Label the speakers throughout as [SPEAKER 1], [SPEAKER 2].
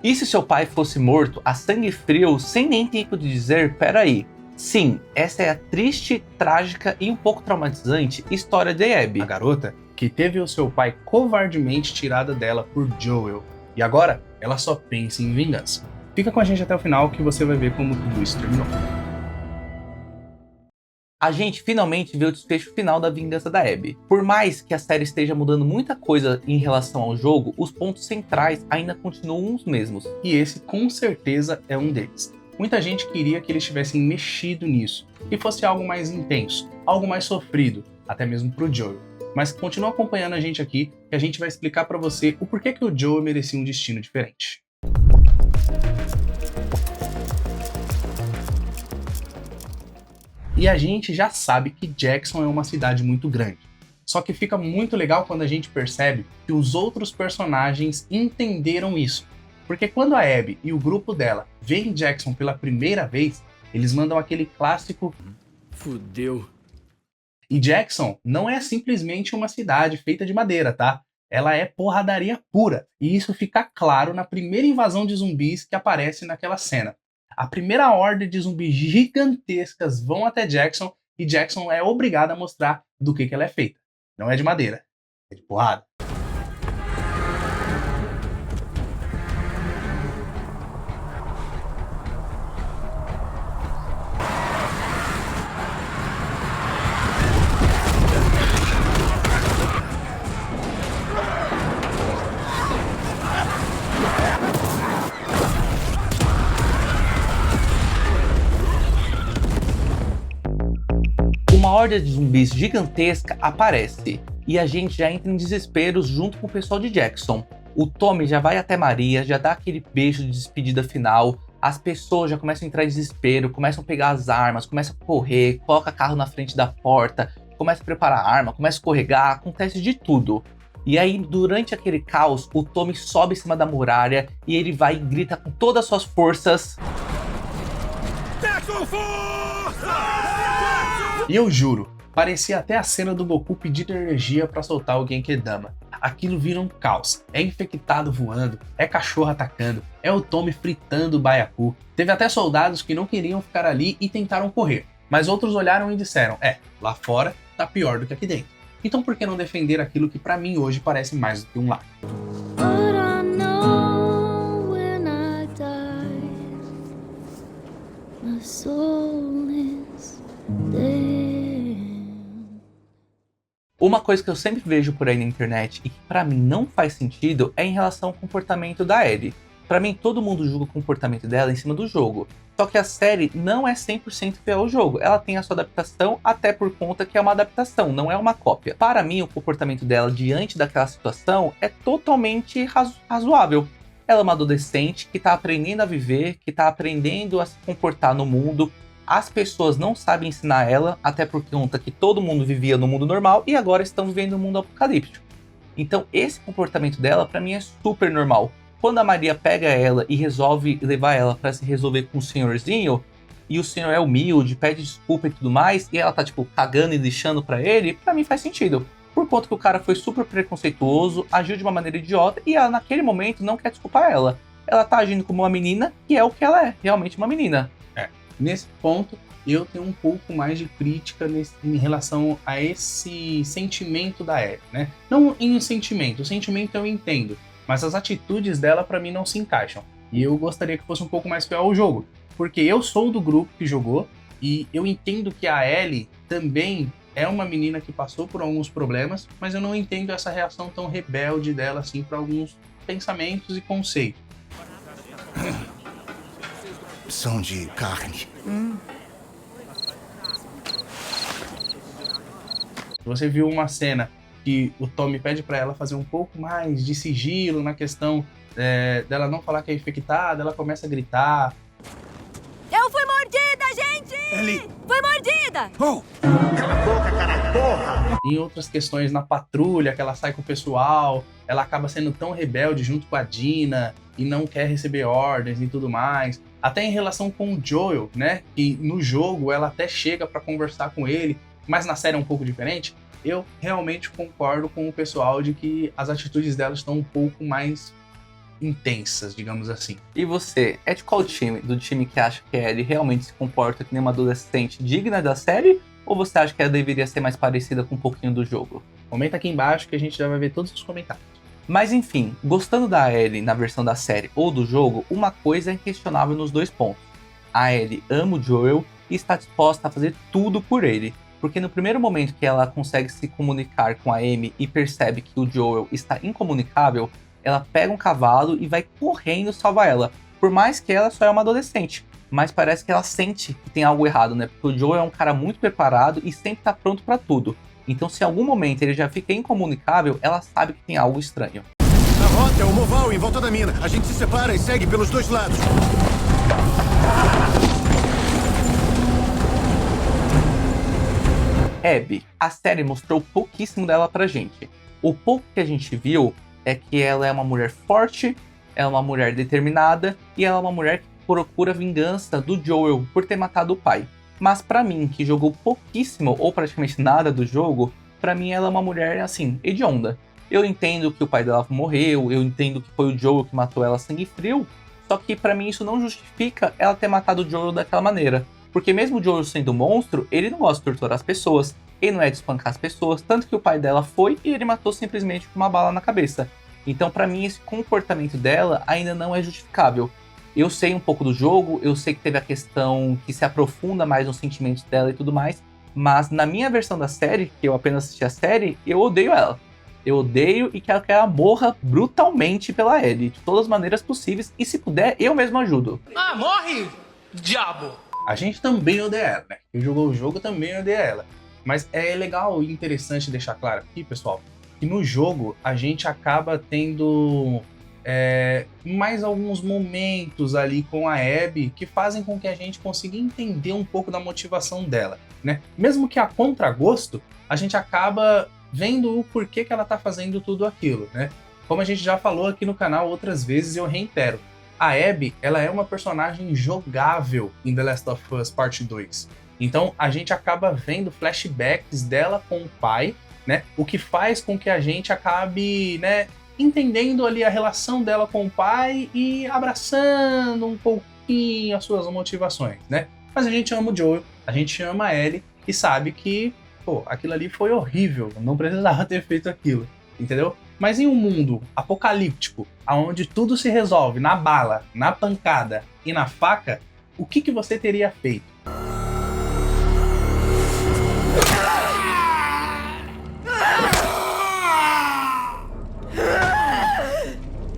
[SPEAKER 1] E se seu pai fosse morto a sangue frio, sem nem tempo de dizer, peraí. Sim, essa é a triste, trágica e um pouco traumatizante história de Abby.
[SPEAKER 2] A garota que teve o seu pai covardemente tirada dela por Joel. E agora, ela só pensa em vingança. Fica com a gente até o final que você vai ver como tudo isso terminou.
[SPEAKER 1] A gente finalmente vê o desfecho final da vingança da Abby. Por mais que a série esteja mudando muita coisa em relação ao jogo, os pontos centrais ainda continuam os mesmos.
[SPEAKER 2] E esse, com certeza, é um deles. Muita gente queria que eles tivessem mexido nisso, que fosse algo mais intenso, algo mais sofrido, até mesmo pro Joel. Mas continua acompanhando a gente aqui, que a gente vai explicar pra você o porquê que o Joel merecia um destino diferente. E a gente já sabe que Jackson é uma cidade muito grande. Só que fica muito legal quando a gente percebe que os outros personagens entenderam isso. Porque quando a Abby e o grupo dela veem Jackson pela primeira vez, eles mandam aquele clássico
[SPEAKER 3] Fudeu.
[SPEAKER 2] E Jackson não é simplesmente uma cidade feita de madeira, tá? Ela é porradaria pura. E isso fica claro na primeira invasão de zumbis que aparece naquela cena. A primeira horda de zumbis gigantescas vão até Jackson e Jackson é obrigado a mostrar do que ela é feita. Não é de madeira, é de porrada.
[SPEAKER 1] Uma horda de zumbis gigantesca aparece e a gente já entra em desesperos junto com o pessoal de Jackson. O Tommy já vai até Maria, já dá aquele beijo de despedida final, as pessoas já começam a entrar em desespero, começam a pegar as armas, começam a correr, coloca carro na frente da porta, começa a preparar a arma, começa a escorregar, acontece de tudo. E aí, durante aquele caos, o Tommy sobe em cima da muralha e ele vai e grita com todas as suas forças.
[SPEAKER 3] Jackson, força!
[SPEAKER 2] E eu juro, parecia até a cena do Goku pedindo energia pra soltar o Genkidama. Aquilo vira um caos. É infectado voando, é cachorro atacando, é o Tommy fritando o baiacu. Teve até soldados que não queriam ficar ali e tentaram correr. Mas outros olharam e disseram, lá fora tá pior do que aqui dentro. Então por que não defender aquilo que pra mim hoje parece mais do que um lar?
[SPEAKER 1] Uma coisa que eu sempre vejo por aí na internet e que pra mim não faz sentido é em relação ao comportamento da Ellie. Pra mim, todo mundo julga o comportamento dela em cima do jogo. Só que a série não é 100% fiel ao jogo. Ela tem a sua adaptação, até por conta que é uma adaptação, não é uma cópia. Para mim, o comportamento dela diante daquela situação é totalmente razoável. Ela é uma adolescente que tá aprendendo a viver, que tá aprendendo a se comportar no mundo. As pessoas não sabem ensinar ela, até por conta que todo mundo vivia no mundo normal e agora estão vivendo no mundo apocalíptico. Então esse comportamento dela pra mim é super normal. Quando a Maria pega ela e resolve levar ela pra se resolver com o senhorzinho, e o senhor é humilde, pede desculpa e tudo mais, e ela tá tipo cagando e lixando pra ele, pra mim faz sentido. Por conta que o cara foi super preconceituoso, agiu de uma maneira idiota e ela naquele momento não quer desculpar ela. Ela tá agindo como uma menina, que é o que ela é, realmente uma menina.
[SPEAKER 2] Nesse ponto, eu tenho um pouco mais de crítica em relação a esse sentimento da Ellie, né? Não em um sentimento, o sentimento eu entendo, mas as atitudes dela pra mim não se encaixam. E eu gostaria que fosse um pouco mais fiel ao jogo, porque eu sou do grupo que jogou e eu entendo que a Ellie também é uma menina que passou por alguns problemas, mas eu não entendo essa reação tão rebelde dela assim para alguns pensamentos e conceitos.
[SPEAKER 4] São de carne.
[SPEAKER 2] Você viu uma cena que o Tommy pede pra ela fazer um pouco mais de sigilo na questão dela não falar que é infectada, ela começa a gritar.
[SPEAKER 5] Eu fui mordida, gente!
[SPEAKER 4] Ellie!
[SPEAKER 5] Fui mordida!
[SPEAKER 4] Oh!
[SPEAKER 6] Cala a boca, cara, porra!
[SPEAKER 2] Em outras questões na patrulha, que ela sai com o pessoal, ela acaba sendo tão rebelde junto com a Dina e não quer receber ordens e tudo mais. Até em relação com o Joel, né? Que no jogo ela até chega pra conversar com ele, mas na série é um pouco diferente. Eu realmente concordo com o pessoal de que as atitudes dela estão um pouco mais intensas, digamos assim.
[SPEAKER 1] E você, é de qual time? Do time que acha que a Ellie realmente se comporta que nem uma adolescente digna da série? Ou você acha que ela deveria ser mais parecida com um pouquinho do jogo?
[SPEAKER 2] Comenta aqui embaixo que a gente já vai ver todos os comentários.
[SPEAKER 1] Mas enfim, gostando da Ellie na versão da série ou do jogo, uma coisa é inquestionável nos dois pontos. A Ellie ama o Joel e está disposta a fazer tudo por ele. Porque no primeiro momento que ela consegue se comunicar com a Amy e percebe que o Joel está incomunicável, ela pega um cavalo e vai correndo salvar ela. Por mais que ela só é uma adolescente. Mas parece que ela sente que tem algo errado, né? Porque o Joel é um cara muito preparado e sempre tá pronto pra tudo. Então se em algum momento ele já fica incomunicável, ela sabe que tem algo estranho.
[SPEAKER 4] A rota é o Moval em volta da mina. A gente se separa e segue pelos dois lados.
[SPEAKER 1] Abby, a série mostrou pouquíssimo dela pra gente. O pouco que a gente viu é que ela é uma mulher forte, ela é uma mulher determinada e ela é uma mulher que procura vingança do Joel por ter matado o pai. Mas pra mim, que jogou pouquíssimo ou praticamente nada do jogo, pra mim ela é uma mulher, assim, hedionda. Eu entendo que o pai dela morreu, eu entendo que foi o Joel que matou ela a sangue frio, só que pra mim isso não justifica ela ter matado o Joel daquela maneira. Porque mesmo o Joel sendo um monstro, ele não gosta de torturar as pessoas, ele não é de espancar as pessoas, tanto que o pai dela foi e ele matou simplesmente com uma bala na cabeça. Então pra mim esse comportamento dela ainda não é justificável. Eu sei um pouco do jogo, eu sei que teve a questão que se aprofunda mais nos sentimentos dela e tudo mais, mas na minha versão da série, que eu apenas assisti a série, eu odeio ela. Eu odeio e quero que ela morra brutalmente pela Ellie, de todas as maneiras possíveis, e se puder, eu mesmo ajudo.
[SPEAKER 3] Ah, morre, diabo!
[SPEAKER 2] A gente também odeia ela, né? Quem jogou o jogo também odeia ela. Mas é legal e interessante deixar claro aqui, pessoal, que no jogo a gente acaba tendo mais alguns momentos ali com a Abby que fazem com que a gente consiga entender um pouco da motivação dela, né? Mesmo que a contragosto, a gente acaba vendo o porquê que ela tá fazendo tudo aquilo, né? Como a gente já falou aqui no canal outras vezes, eu reitero, a Abby, ela é uma personagem jogável em The Last of Us Part 2. Então a gente acaba vendo flashbacks dela com o pai, né? O que faz com que a gente acabe, né, entendendo ali a relação dela com o pai e abraçando um pouquinho as suas motivações, né? Mas a gente ama o Joel, a gente ama a Ellie e sabe que, pô, aquilo ali foi horrível, não precisava ter feito aquilo, entendeu? Mas em um mundo apocalíptico, onde tudo se resolve na bala, na pancada e na faca, o que você teria feito?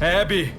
[SPEAKER 3] Abby!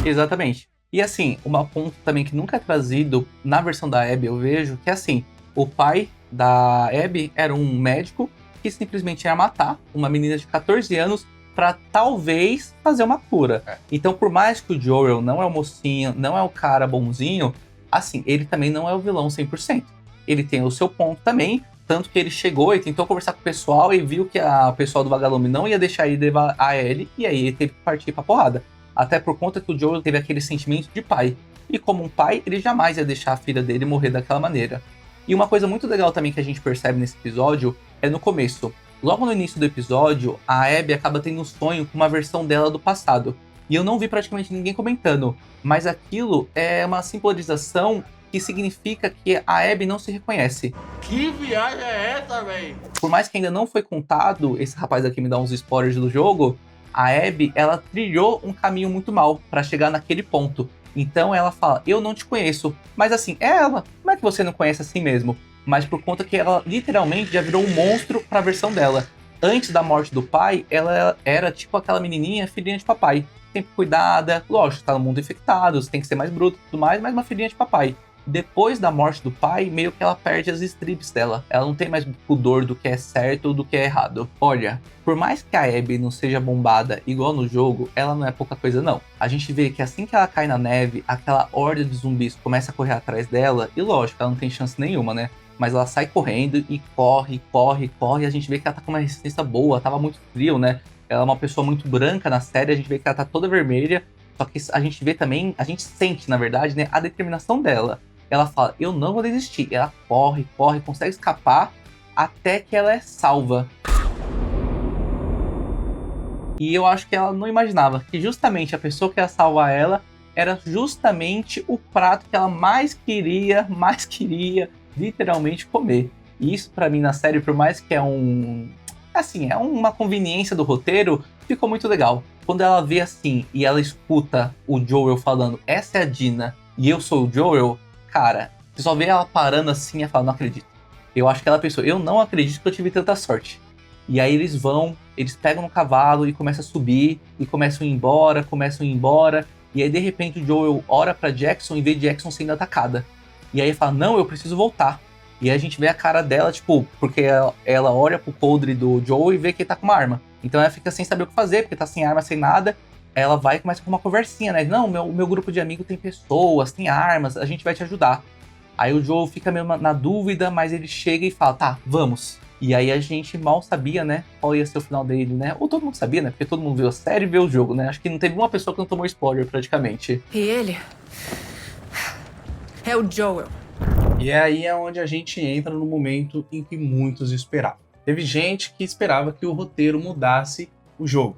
[SPEAKER 1] Exatamente. E assim, um ponto também que nunca é trazido na versão da Abby, eu vejo, que assim, o pai da Abby era um médico que simplesmente ia matar uma menina de 14 anos pra talvez fazer uma cura. Então, por mais que o Joel não é o mocinho, não é o cara bonzinho, assim, ele também não é o vilão 100%. Ele tem o seu ponto também, tanto que ele chegou e tentou conversar com o pessoal e viu que o pessoal do Vagalume não ia deixar ele levar a Ellie, e aí ele teve que partir pra porrada. Até por conta que o Joel teve aquele sentimento de pai. E como um pai, ele jamais ia deixar a filha dele morrer daquela maneira. E uma coisa muito legal também que a gente percebe nesse episódio é no começo. Logo no início do episódio, a Abby acaba tendo um sonho com uma versão dela do passado. E eu não vi praticamente ninguém comentando, mas aquilo é uma simbolização que significa que a Abby não se reconhece.
[SPEAKER 3] Que viagem é essa, véi?
[SPEAKER 1] Por mais que ainda não foi contado, esse rapaz aqui me dá uns spoilers do jogo, a Abby, ela trilhou um caminho muito mal pra chegar naquele ponto. Então ela fala, eu não te conheço. Mas assim, é ela. Como é que você não conhece assim mesmo? Mas por conta que ela literalmente já virou um monstro pra versão dela. Antes da morte do pai, ela era tipo aquela menininha, filhinha de papai. Sempre cuidada, lógico, tá no mundo infectado, tem que ser mais bruto e tudo mais, mas uma filhinha de papai. Depois da morte do pai, meio que ela perde as estribes dela. Ela não tem mais pudor do que é certo ou do que é errado. Olha, por mais que a Abby não seja bombada igual no jogo, ela não é pouca coisa não. A gente vê que assim que ela cai na neve, aquela horda de zumbis começa a correr atrás dela, e lógico, ela não tem chance nenhuma, né? Mas ela sai correndo e corre, e a gente vê que ela tá com uma resistência boa, tava muito frio, né? Ela é uma pessoa muito branca na série, a gente vê que ela tá toda vermelha, só que a gente vê também, a gente sente, na verdade, né, a determinação dela. Ela fala, eu não vou desistir. Ela corre, consegue escapar até que ela é salva. E eu acho que ela não imaginava que justamente a pessoa que ia salvar ela era justamente o prato que ela mais queria literalmente comer. E isso pra mim na série, por mais que é uma conveniência do roteiro, ficou muito legal. Quando ela vê assim e ela escuta o Joel falando, essa é a Dina e eu sou o Joel, cara, você só vê ela parando assim e fala, não acredito. Eu acho que ela pensou, eu não acredito que eu tive tanta sorte. E aí eles pegam no cavalo e começam a subir, e começam a ir embora. E aí de repente o Joel ora pra Jackson e vê Jackson sendo atacada. E aí ele fala, não, eu preciso voltar. E aí a gente vê a cara dela, tipo, porque ela olha pro coldre do Joel e vê que ele tá com uma arma. Então ela fica sem saber o que fazer, porque tá sem arma, sem nada. Aí ela vai e começa com uma conversinha, né? Não, meu grupo de amigos tem pessoas, tem armas, a gente vai te ajudar. Aí o Joel fica meio na dúvida, mas ele chega e fala, tá, vamos. E aí a gente mal sabia, né, qual ia ser o final dele, né? Ou todo mundo sabia, né? Porque todo mundo viu a série e viu o jogo, né? Acho que não teve uma pessoa que não tomou spoiler, praticamente.
[SPEAKER 5] E ele é o Joel.
[SPEAKER 2] E aí é onde a gente entra no momento em que muitos esperavam. Teve gente que esperava que o roteiro mudasse o jogo.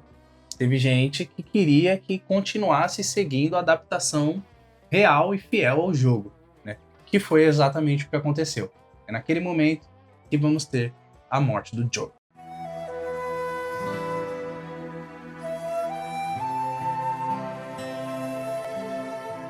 [SPEAKER 2] Teve gente que queria que continuasse seguindo a adaptação real e fiel ao jogo, né? Que foi exatamente o que aconteceu. É naquele momento que vamos ter a morte do Joel.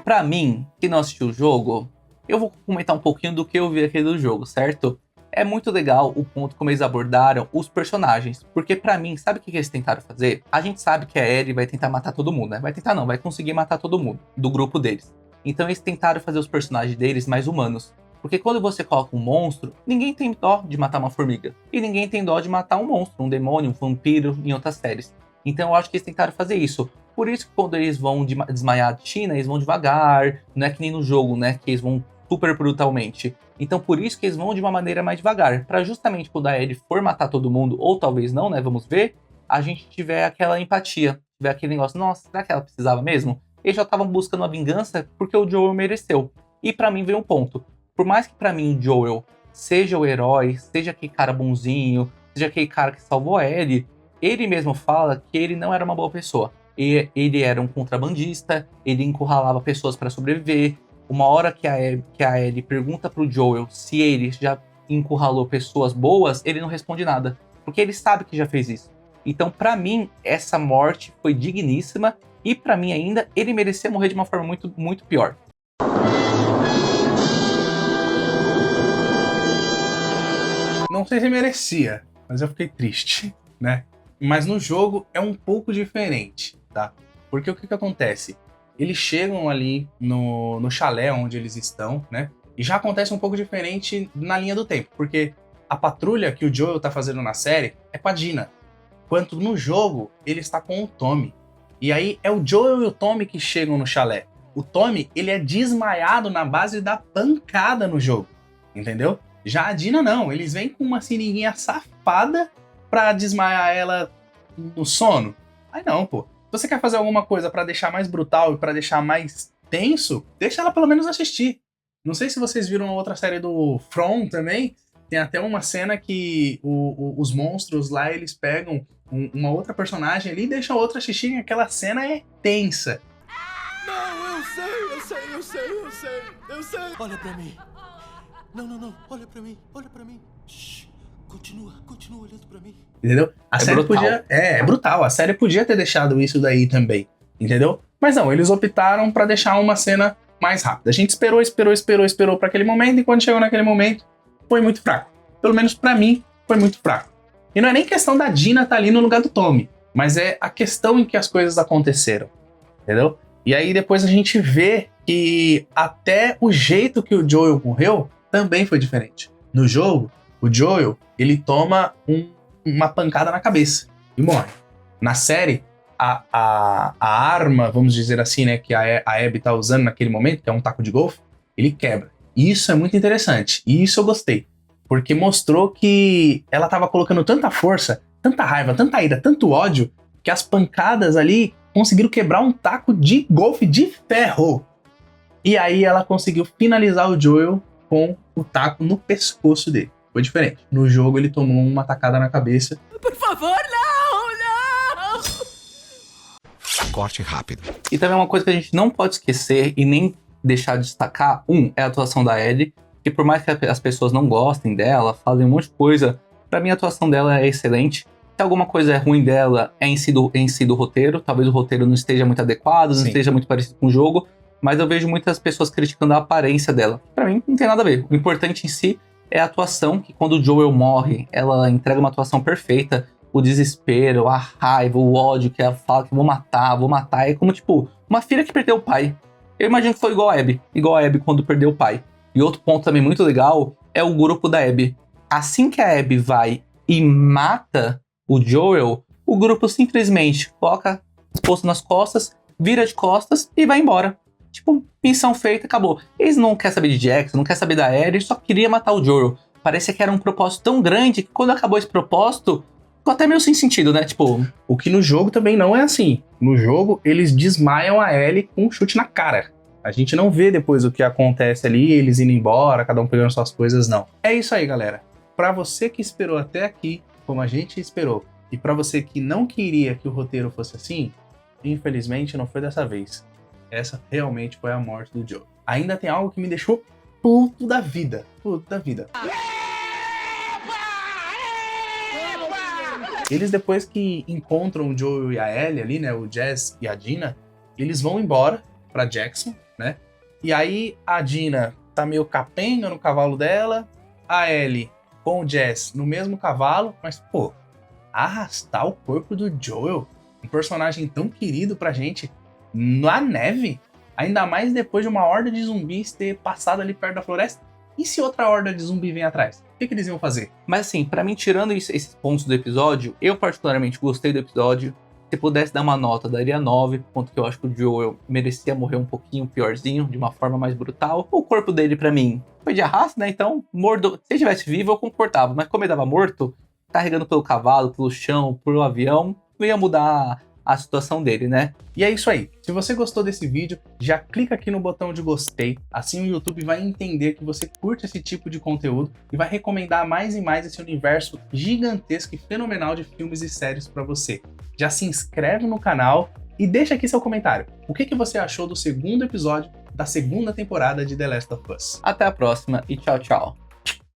[SPEAKER 1] Pra mim, que não assistiu o jogo, eu vou comentar um pouquinho do que eu vi aqui do jogo, certo? É muito legal o ponto como eles abordaram os personagens, porque pra mim, sabe o que eles tentaram fazer? A gente sabe que a Ellie vai tentar matar todo mundo, né? Vai tentar não, vai conseguir matar todo mundo, do grupo deles. Então eles tentaram fazer os personagens deles mais humanos. Porque quando você coloca um monstro, ninguém tem dó de matar uma formiga. E ninguém tem dó de matar um monstro, um demônio, um vampiro, em outras séries. Então eu acho que eles tentaram fazer isso. Por isso que quando eles vão desmaiar a Tina, eles vão devagar. Não é que nem no jogo, né? Que eles vão super brutalmente. Então por isso que eles vão de uma maneira mais devagar. Pra justamente quando a Ellie for matar todo mundo, ou talvez não, né? Vamos ver. A gente tiver aquela empatia. Tiver aquele negócio, nossa, será que ela precisava mesmo? Eles já estavam buscando uma vingança porque o Joel mereceu. E pra mim veio um ponto. Por mais que pra mim o Joel seja o herói, seja aquele cara bonzinho, seja aquele cara que salvou a Ellie, ele mesmo fala que ele não era uma boa pessoa. Ele era um contrabandista, ele encurralava pessoas para sobreviver. Uma hora que a Ellie pergunta pro Joel se ele já encurralou pessoas boas, ele não responde nada, porque ele sabe que já fez isso. Então pra mim, essa morte foi digníssima, e pra mim ainda, ele merecia morrer de uma forma muito, muito pior.
[SPEAKER 2] Não sei se merecia, mas eu fiquei triste, né? Mas no jogo é um pouco diferente, tá? Porque o que acontece? Eles chegam ali no chalé onde eles estão, né? E já acontece um pouco diferente na linha do tempo, porque a patrulha que o Joel tá fazendo na série é com a Dina, enquanto no jogo ele está com o Tommy. E aí é o Joel e o Tommy que chegam no chalé. O Tommy, ele é desmaiado na base da pancada no jogo, entendeu? Já a Dina não, eles vêm com uma seringuinha safada pra desmaiar ela no sono. Aí não, pô. Se você quer fazer alguma coisa pra deixar mais brutal e pra deixar mais tenso, deixa ela pelo menos assistir. Não sei se vocês viram a outra série do From também, tem até uma cena que os monstros lá, eles pegam uma outra personagem ali e deixam a outra assistir, aquela cena é tensa.
[SPEAKER 4] Não, eu sei. Olha pra mim. Não, olha pra mim. Shhh, continua olhando pra mim.
[SPEAKER 2] Entendeu? A série
[SPEAKER 1] brutal.
[SPEAKER 2] é brutal. A série podia ter deixado isso daí também, entendeu? Mas não, eles optaram pra deixar uma cena mais rápida. A gente esperou pra aquele momento, e quando chegou naquele momento, foi muito fraco. Pelo menos pra mim, foi muito fraco. E não é nem questão da Dina estar ali no lugar do Tommy, mas é a questão em que as coisas aconteceram, entendeu? E aí depois a gente vê que até o jeito que o Joel morreu também foi diferente. No jogo, o Joel, ele toma uma pancada na cabeça e morre. Na série, a arma, vamos dizer assim, né, que a Abby tá usando naquele momento, que é um taco de golfe, ele quebra. E isso é muito interessante. E isso eu gostei. Porque mostrou que ela tava colocando tanta força, tanta raiva, tanta ira, tanto ódio, que as pancadas ali conseguiram quebrar um taco de golfe de ferro. E aí ela conseguiu finalizar o Joel com o taco no pescoço dele. Foi diferente. No jogo ele tomou uma tacada na cabeça.
[SPEAKER 5] Por favor, não!
[SPEAKER 7] Corte rápido.
[SPEAKER 1] E também uma coisa que a gente não pode esquecer e nem deixar de destacar, é a atuação da Ellie, que por mais que as pessoas não gostem dela, falem um monte de coisa, pra mim a atuação dela é excelente. Se alguma coisa é ruim dela, é em si do roteiro, talvez o roteiro não esteja muito adequado, não esteja muito parecido com o jogo, mas eu vejo muitas pessoas criticando a aparência dela. Pra mim não tem nada a ver, o importante em si é a atuação, que quando o Joel morre, ela entrega uma atuação perfeita, o desespero, a raiva, o ódio, que ela fala que vou matar, é como tipo, uma filha que perdeu o pai. Eu imagino que foi igual a Abby quando perdeu o pai. E outro ponto também muito legal é o grupo da Abby. Assim que a Abby vai e mata o Joel, o grupo simplesmente coloca exposto nas costas, vira de costas e vai embora. Tipo, missão feita, acabou. Eles não querem saber de Jackson, não querem saber da Ellie, só queria matar o Joel. Parece que era um propósito tão grande que quando acabou esse propósito, ficou até meio sem sentido, né? Tipo,
[SPEAKER 2] o que no jogo também não é assim. No jogo, eles desmaiam a Ellie com um chute na cara. A gente não vê depois o que acontece ali, eles indo embora, cada um pegando suas coisas, não. É isso aí, galera. Pra você que esperou até aqui, como a gente esperou, e pra você que não queria que o roteiro fosse assim, infelizmente não foi dessa vez. Essa realmente foi a morte do Joe. Ainda tem algo que me deixou puto da vida. Puto da vida. Eles, depois que encontram o Joel e a Ellie ali, né, o Jazz e a Dina, eles vão embora pra Jackson, né? E aí a Dina tá meio capenga no cavalo dela, a Ellie com o Jazz no mesmo cavalo, mas, pô, arrastar o corpo do Joel, um personagem tão querido pra gente, na neve, ainda mais depois de uma horda de zumbis ter passado ali perto da floresta. E se outra horda de zumbi vem atrás? O que eles iam fazer?
[SPEAKER 1] Mas assim, pra mim, tirando esses pontos do episódio, eu particularmente gostei do episódio. Se pudesse dar uma nota, daria 9, por conta que eu acho que o Joel merecia morrer um pouquinho piorzinho, de uma forma mais brutal. O corpo dele, pra mim, foi de arrasto, né? Então, morto, se ele estivesse vivo, eu concordava. Mas como ele tava morto, carregando pelo cavalo, pelo chão, pelo avião, não ia mudar a situação dele, né?
[SPEAKER 2] E é isso aí. Se você gostou desse vídeo, já clica aqui no botão de gostei. Assim o YouTube vai entender que você curte esse tipo de conteúdo e vai recomendar mais e mais esse universo gigantesco e fenomenal de filmes e séries para você. Já se inscreve no canal e deixa aqui seu comentário. O que você achou do segundo episódio da segunda temporada de The Last of Us?
[SPEAKER 1] Até a próxima e tchau, tchau.